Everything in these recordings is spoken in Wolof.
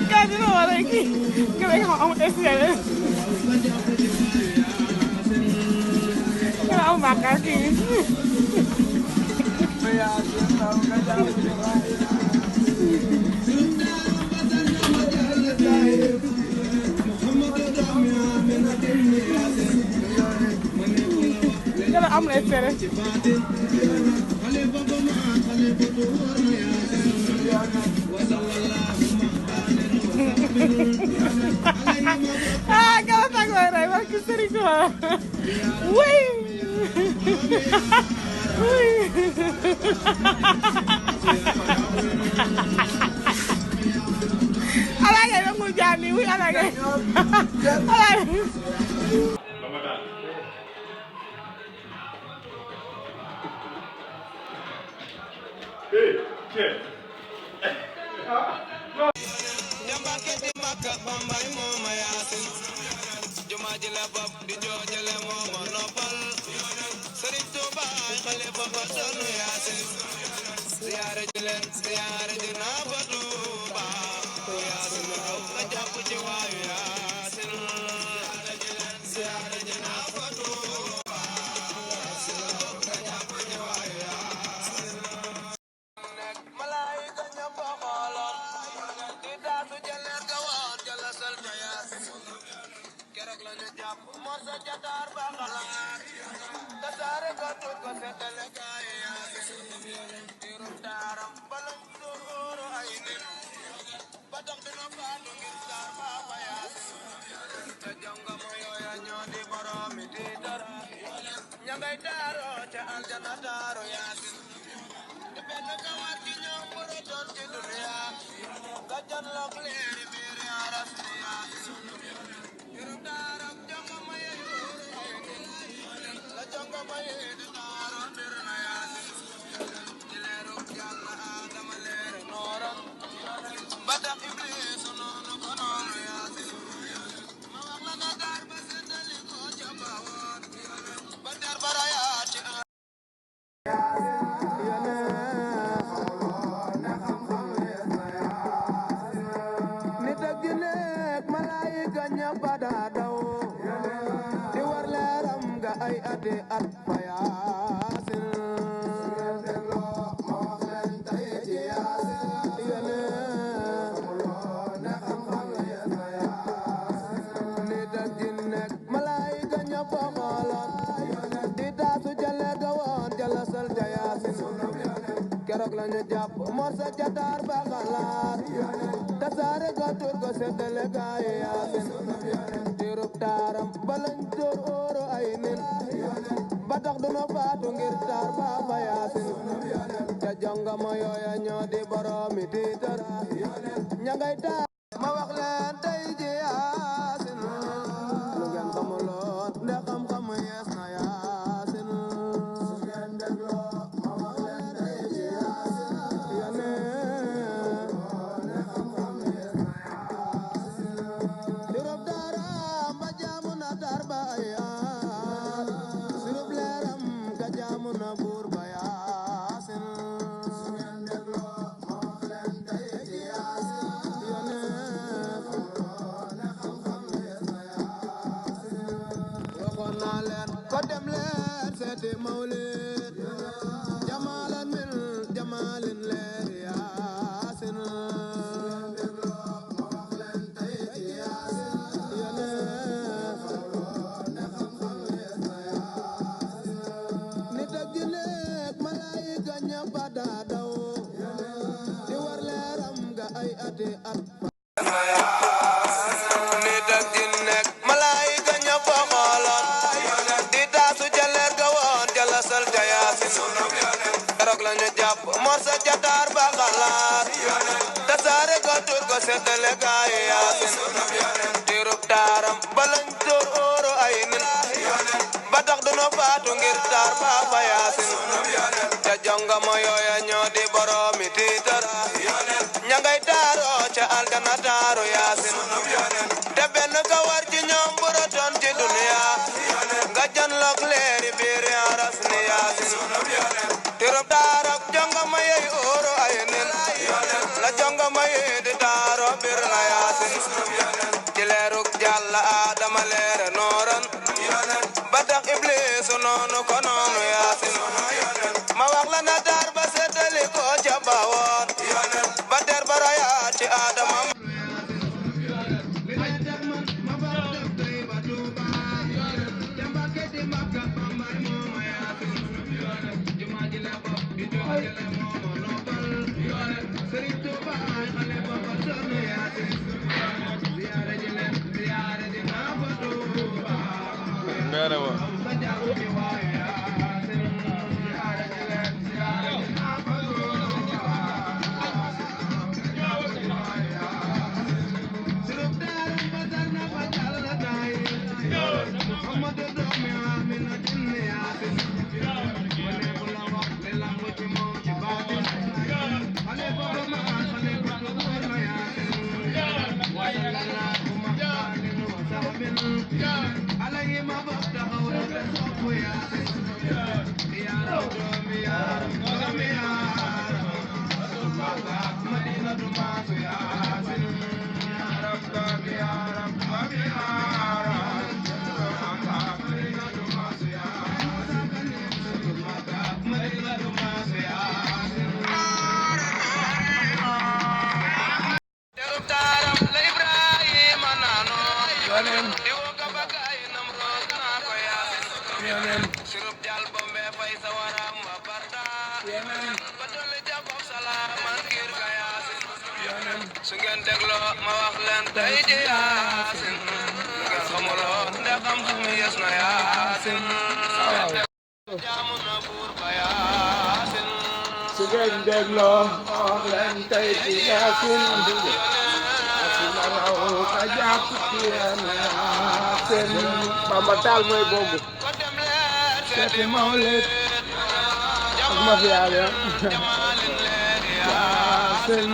Kaya di naman lagi. Kaya ako SL. Kaya ako makakin. Kaya am na SL. Ah, kau tak marah, aku sering kau. Wih, wih. Alagay lang mo dyan, wih, alagay. Alagay. Hey, check. Keroog lañu jàpp morsa jatar ba xalaat tasaare ko tur ko seddale gaay yaasin tirub taaram balañ tur óoro ay nin ba tax duna faatu ngir taar ba fa yaasin te jongama yooya ñoo di boroomi tiitar ña ngay taar ma wax leen tey ji yaasin lu ngeen xamuloon nde xam-xam yees na yaasin su ngeen dégloo ma wax leen tey ji yaasin yane nde xam-xam yees na yaasin dirub daaram ba jaamu na tar ba yaat surub leeram ka jaamu na buur ba yaasin su ngeen dégloo ma wax leen tey ji yaasin yane waxoon naa leen ko dem leen seeti mawlid jamaalan min jamaalin leer yaasin yane nit ak jinne ak malaayika ñëpp a daa daw di war leeram ga ay ati at nit ak jinne ak malaayika ñëpp a xooloon di taasu ca leer ga woon ca la sal ca yaasin keroog la ñu jàpp morsa jataar ba xalaat tasaare ko tur ko seddale gaay yaasin tirub taaram balañ tur óoro ay nin ba tax duna faatu ngir taar ba fa yaasin te jongama yooya ñoo di boroomi tiitar ña ngay taaroo ca aljana taaru yaasin te benn ka war ci ñoom buroton ci duniya nga janloog leeri biir aras ni yaasin tirub taarak jongama yey nooran ba tax iblis noonu ko noonu yaasin ma wax la na daar ba seddali ko ca baawoon ba der ba rayaat ci Adama su ngeen dégloo ma wax leen tey ji yaasin ngeen xamuloo ndax xam-xam yes na yaasin jaamu na buur ba yaasin su ngeen dégloo ma wax leen tey ji yaasin asina raw ka jàpp ci yéen yaasin Bamba Taal mooy boobu seeti mawlid ak ma fi yaasin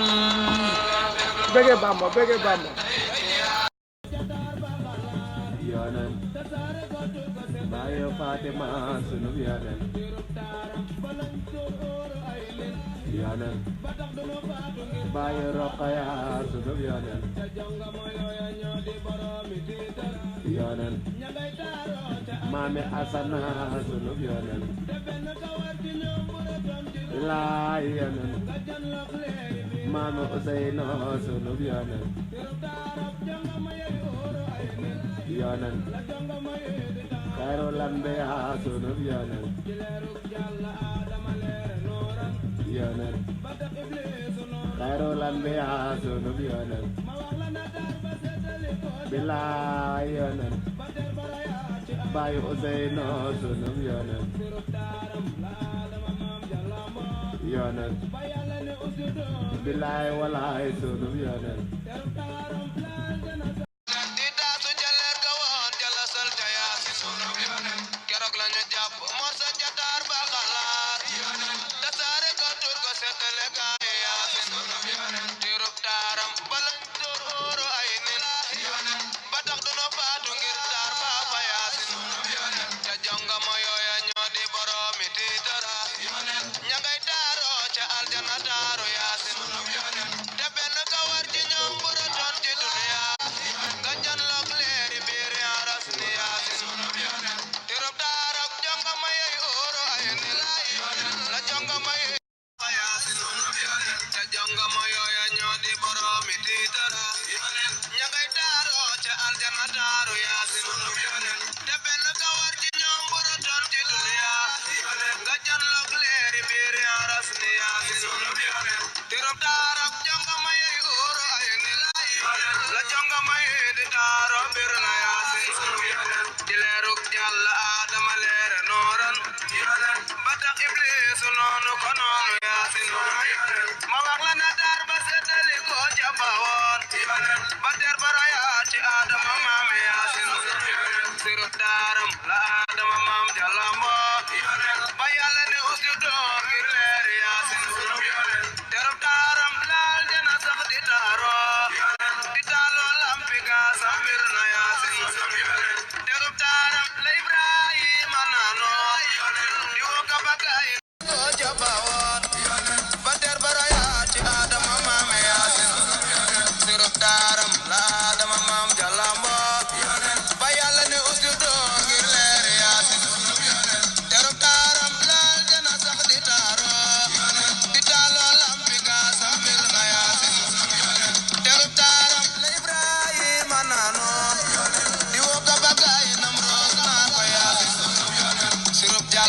Bege Bamba yonen bayo Fatima sunu yonen bayo Rokhaya sunu yonen Mame Asana sunu yonen ilaay yonen Mame Ousseynou sunu yonen Khairul Anbiya sunu yonen Khairul Anbiya sunu yonen bilaay yonen Baye Ousseynou sunu yonen bilaay walaay sunu yonen keroog lañu jàpp moo sa jataar ba xalaat tasaare ko tur ko seddale gaay yaasin tirub taaram balañ door óoru ay nit ba tax du no faatu ngir taar ba fa yaasin ca jongama yooya ñoo di boroomi tiitara ña ngay taaroo ca aljana taaru yaasin te benn ka war ci ñoom bu rotoon ci dunya nga janloog leeri biir yaaras ni yaasin tirub taaram jongama yey óoru ay nit la jongama yey yaasin ca jongama yooya ñoo di boroomi tiitara ña ngay taaroo ca aljana taaru yaasin te benn ka war ci ñoom bu rotoon ci dunya nga janloog leeri biir yaaras ni yaasin tirub taaram jongama yey óoru ay nit la jongama yey di taaro bir na yaasin ci leerug Yàlla Adama leere nooran ba tax Iblis noonu ko noonu yaasin ma wax la na daar ba seddali ko ca baawoon ba der ba rayaat ci Adama maam yaasin sirub daaram la Adama maam jallambo ba Yàlla ne usjudoo ngir leer yaasin terub daaram laal jana sax di taaroo di taaloo lampi gaasam bir na yaasin terub daaram la Ibrahima naanoo di woo ka bagaay ko ca baawoon ba der ba rayaat ci Adama maam yaasin sirub daaram la Adama maam jallambo ba Yàlla ne usjudoo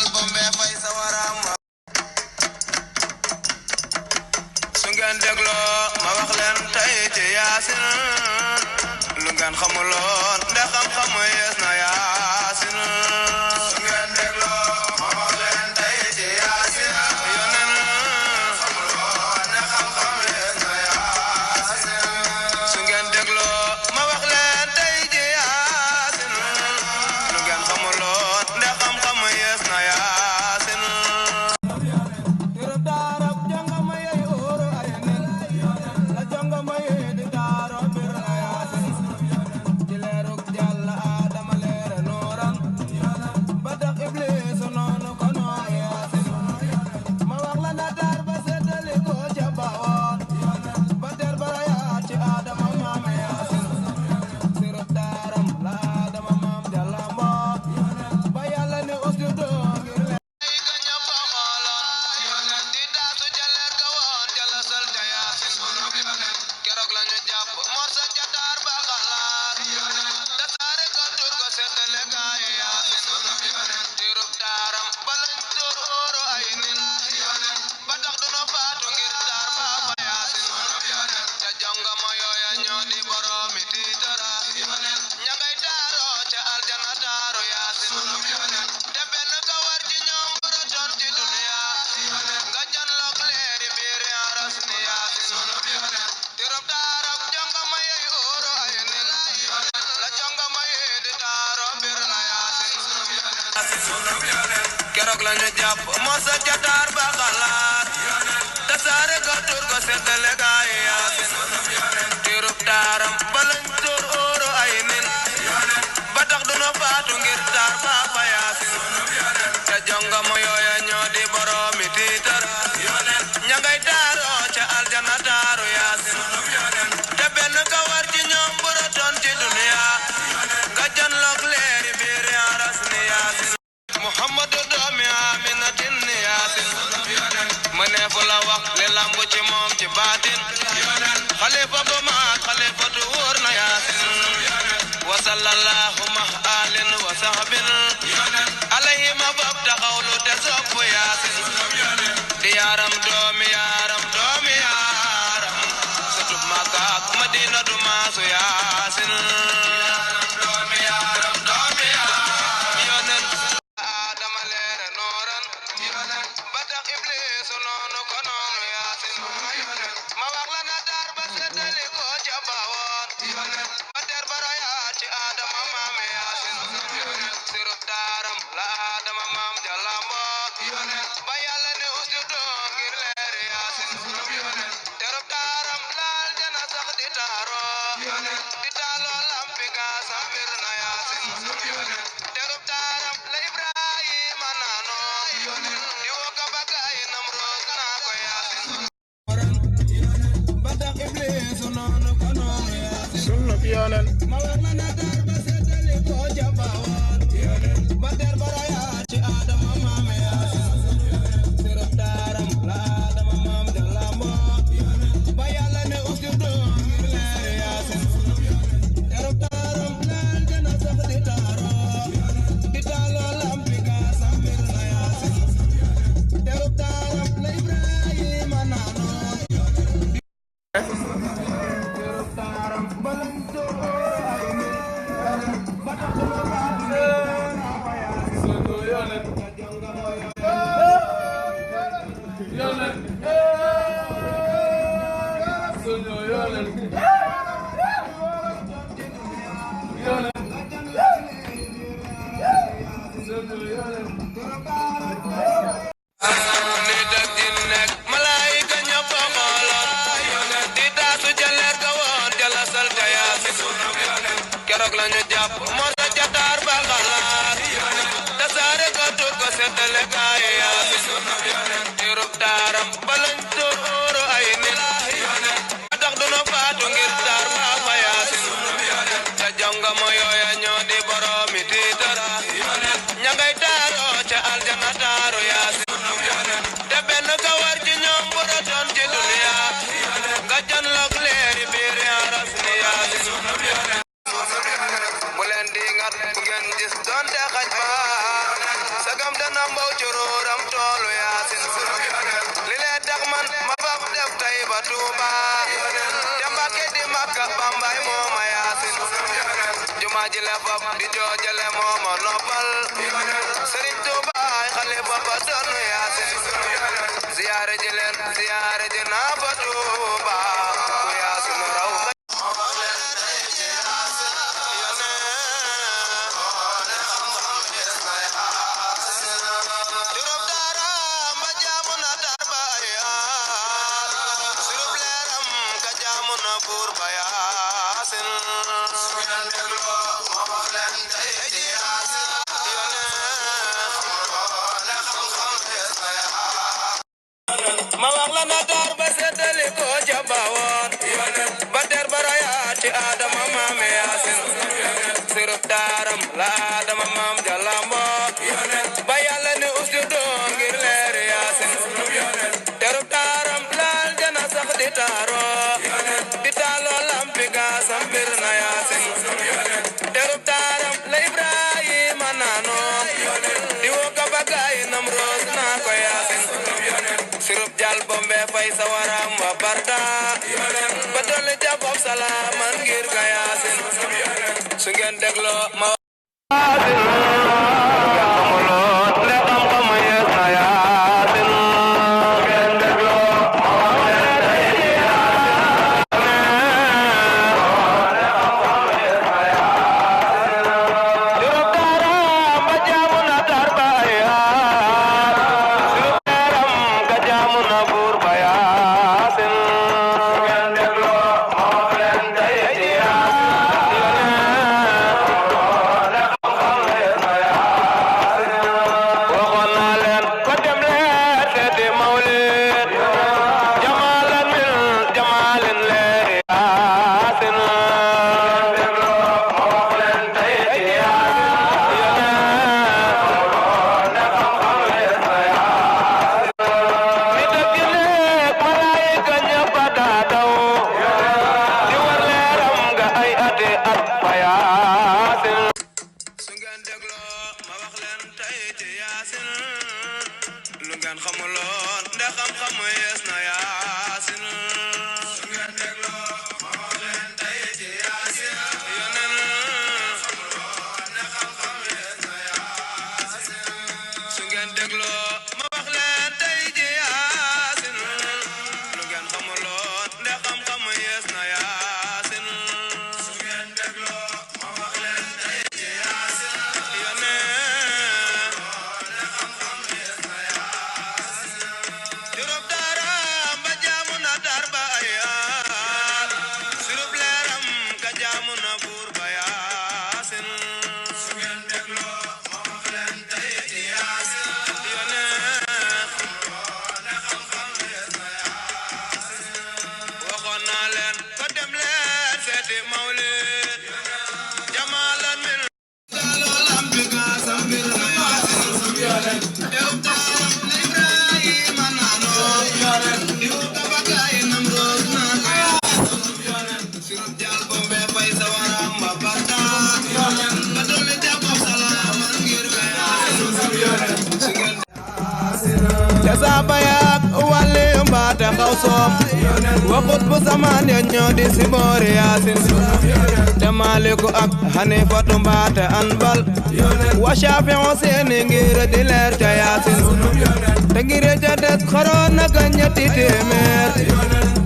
taal bombe fay sa waram su ngeen dégloo ma wax leen tey ci Yaasin lu ngeen xamuloon ndax xam-xam yees na Yaasin su ngeen dégloo ma wax leen tey ci Yaasin yonen xamuloon ndax xam-xam yees na Yaasin su ngeen dégloo ma wax leen tey ci Yaasin lu ngeen xamuloon ndax xam-xam yees na Yaasin keroog lañu jàpp mosa jataar ba xalaat tasaare ko tur ko seddale gaay Yaasin tirub taaram ba lañ tur óoro ay nin ba tax duna faatu ngir taar ba fa Yaasin te jongama yooya ñoo di boroomi tiitar ña ngay taaroo ca aljana taaru Yaasin te benn ka war ci ñoom bu rotoon ci duniya nga janloog leeri biir aras ni Yaasin Muhammadu doomi Aminatin ni Yaasin mëneefu la wax li lambu ci moom ci baatin xalifa bu maat xalifatu wóor na Yaasin wa sallallahu ma alin wa sahbin alayhi ma bopp taxawlu te sopp Yaasin di yaaram doomi yaaram doomi yaaram sutub Makka ak Madina du maasu Yaasin doomi yaaram doomi yaaram yonen Adama leere nooran ba tax Ibliisu noonu ko noonu Yaasin ma wax la na daar ba seetali ko ca bawoon ba der ba rayaat ci Adama maam Yaasin sirub daaram la Adama maam jallambo ba Yàlla ne usjudu ngir leer Yaasin terub daaram laal jana sax di taaro di taaloo lampi gaasa mbir na Yaasin terub daaram la Ibrahima naano di woo ka bagaay Namroos naa ko Yaasin ba tax Ibliisu noonu ko noonu Yaasin sunna bi yonen ma wax la na daar ba seetali ko ca bawoon ba der ba rayaat ci Adama maam Yaasin sirub daaram la Adama maam jallambo ba Yàlla ne usjudu ngir leer Yaasin terub daaram laal jana sax di taaro di taaloo lampi gaasa mbir na Yaasin terub daaram la Ibrahima naano terub daaram ba lañ door ay nit ba tax duma faatu naa fa Yaasin nit ak jinne ak malaayika ñëpp a xooloon di taasu ca leer ga woon ca la sal ca Yaasin keroog lañu jàpp mosa jataar ba xalaat tasaare ko tur ko seddale gaay Yaasin tirub taaram ba lañ tur óoro ay nin ba tax duna faatu ngir taar ba fa Yaasin te jongama yooya ñoo di boroomi tiitar ña ngay taaroo ca aljana taaru Yaasin te benn ka war ci ñoom bu rotoon ci duniya nga janloog leeri biir aras ni Yaasin bu leen di ngat ngeen gis doonte xaj ba sagam dana mbaw cororam toolu yaasin li lee tax man ma fab def tay ba Tuuba te Mbàkke di Makka Bambay mooma yaasin jumaa ji la fab di joojale mooma noppal Sëriñ Tuuba ay xalifa ba doonu yaasin ziyaare ji leen ziyaare ji naa ba Tuuba ku yaasin raw ma wax la na daar ba seddali ko jabawoon ba der barayaati Adama maame Yaasin sirub daaram la Adama maam jalambo ba Yàlla ni usjudu ngir leer Yaasin terub daaram laal jana sax di taaro di taalo lampi gaasam bir na Yaasin terub daaram la Ibrahima naano di wo ka bagaay Namroos naa ko Yaasin sirub jal bombe fay sawaram wa barda badol jabob salaman ngir ga Yaasin su ngeen déglo ma Jasabayak wale mbata khawsom waxut bu zaman ya ñoo di si boori Yaasin te Maaliku ak Hanifatu mbata anbal wa Shaafi'u seeni ngir di leer ca Yaasin te ngir ja des xaroon na ka ñetti téeméer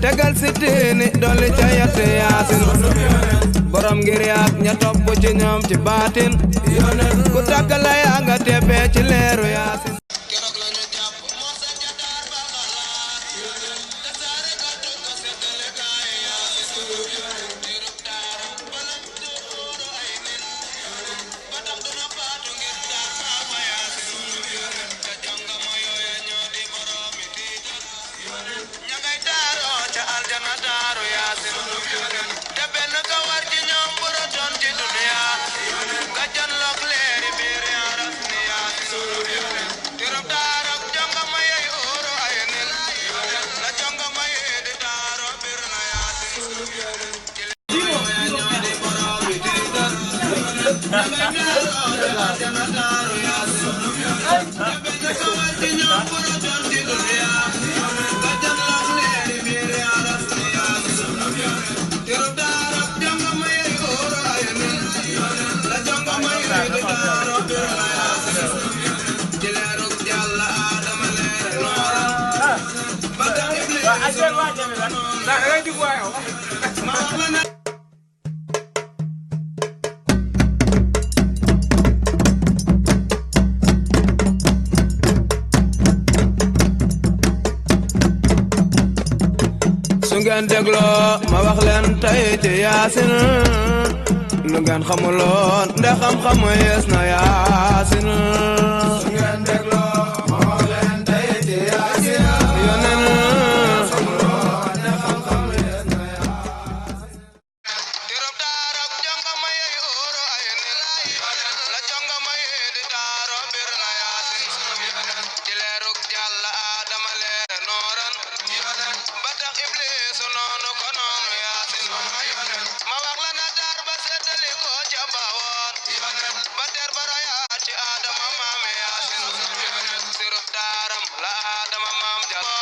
tegal si tiini dolli ca yett Yaasin borom ngir yaak ña topp ci ñoom ci baatin ku tàgg la yaa nga teppee ci leeru Yaasin su ngeen dégloo ma wax leen tey ci Yaasin lu ngeen xamuloon nde xam-xamu yees na Yaasin su ngeen dégloo ma wax leen tey ci Yaasin yonen xamuloon nde xam-xamu yees na Yaasin tirop daarab jonga maye oro ay nilay la jonga maye di daaro bir na Yaasin ci leeruk Yàlla Adama leer nooran ba tax Iblis noonu ko noonu Yaasin ma wax la na daar ba seddali ko ca bawoon ba ter ba royaat ci Adama maam Yaasin sirub daaram la Adama maam jalo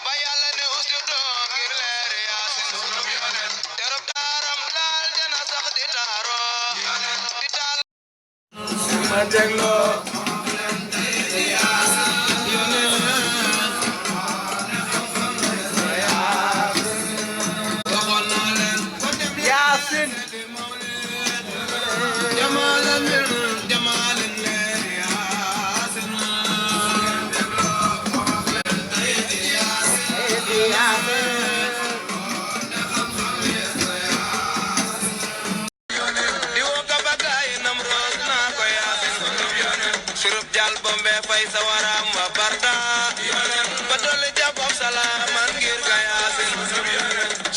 ba Yàlla ne usjudu ngir leer Yaasin terub daaram laal jana sax di taaro di taal ma dégloo surub jal bombe fay sawaram wa barda badol jabop salaman ngir ga Yaasin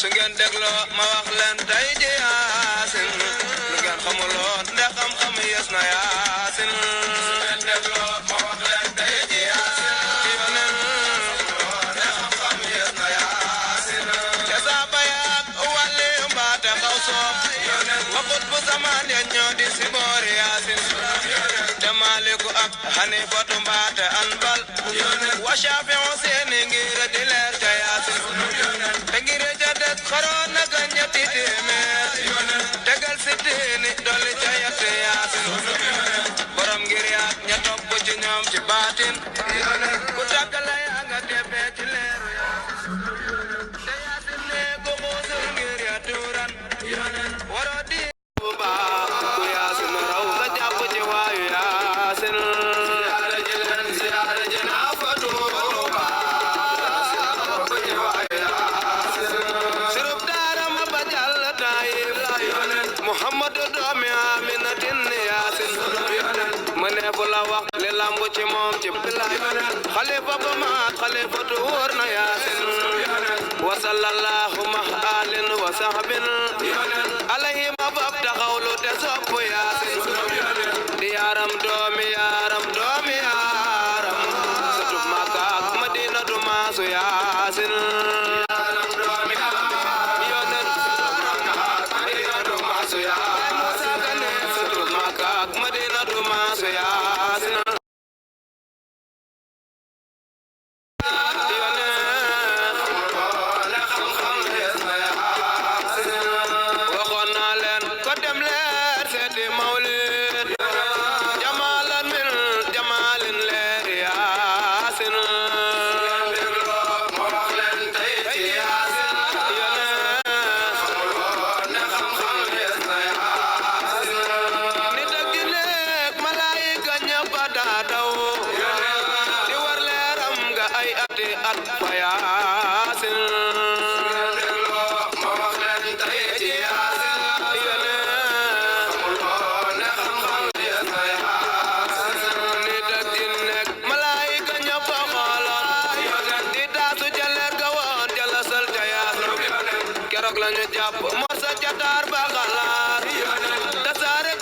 su ngeen dégloo ma wax leen tey ji Yaasin lu ngeen xamuloon nde xam-xam yes na Yaasin su ngeen dégloo ma wax leen tey ji Yaasin nde xam-xam yes na Yaasin te saaba yaak wàlli mbaate xaw soob waxut bu zaman ya ñoo di si boori Yaasin Maliku ak Hanifatu mbaate Anbal wa Shafi'u seeni ngir di leer ca Yaasin te ngir ca des xaroon na ka ñetti téeméer tegal si diini dolli ca yetti Yaasin borom ngir yaat ña topp ci ñoom ci baatin ku tàggale yaa nga teppee ci leeru Yaasin te Yaasin ne ku xuusul ngir ya tuuran waroo di ku Yaasin raw nga jàpp ci waayu Yaasin sirub daara ma ba jàll Taayif Muhammadu doomi Aminatin Yaasin ma neefu la wax li lambu ci moom ci xalifa ba maat xalifatu wóor na Yaasin wa sallallahu ma alin wa sahbin alayhi ma fab taxawlu te sopp Yaasin di yaaram doomi yaaram doomi yaaram sutub Makka ak Madina du maasu Yaasin yonen du maasu Yaasin sutub Makka ak Madina du maasu Yaasin waxoon naa leen ko dem leer seeti mawlid jamaalan min jamaalin leer Yaasin nit ak jinne ak malaayika ñëpp a daa daw di war leeram nga ay ati at fa Yaasin nit ak jinne ak malaayika ñëpp a xooloon di taasu ca leer ga woon ca la sal ca Yaasin keroog la ñu jàpp morsa ca taar ba xalaat tasaare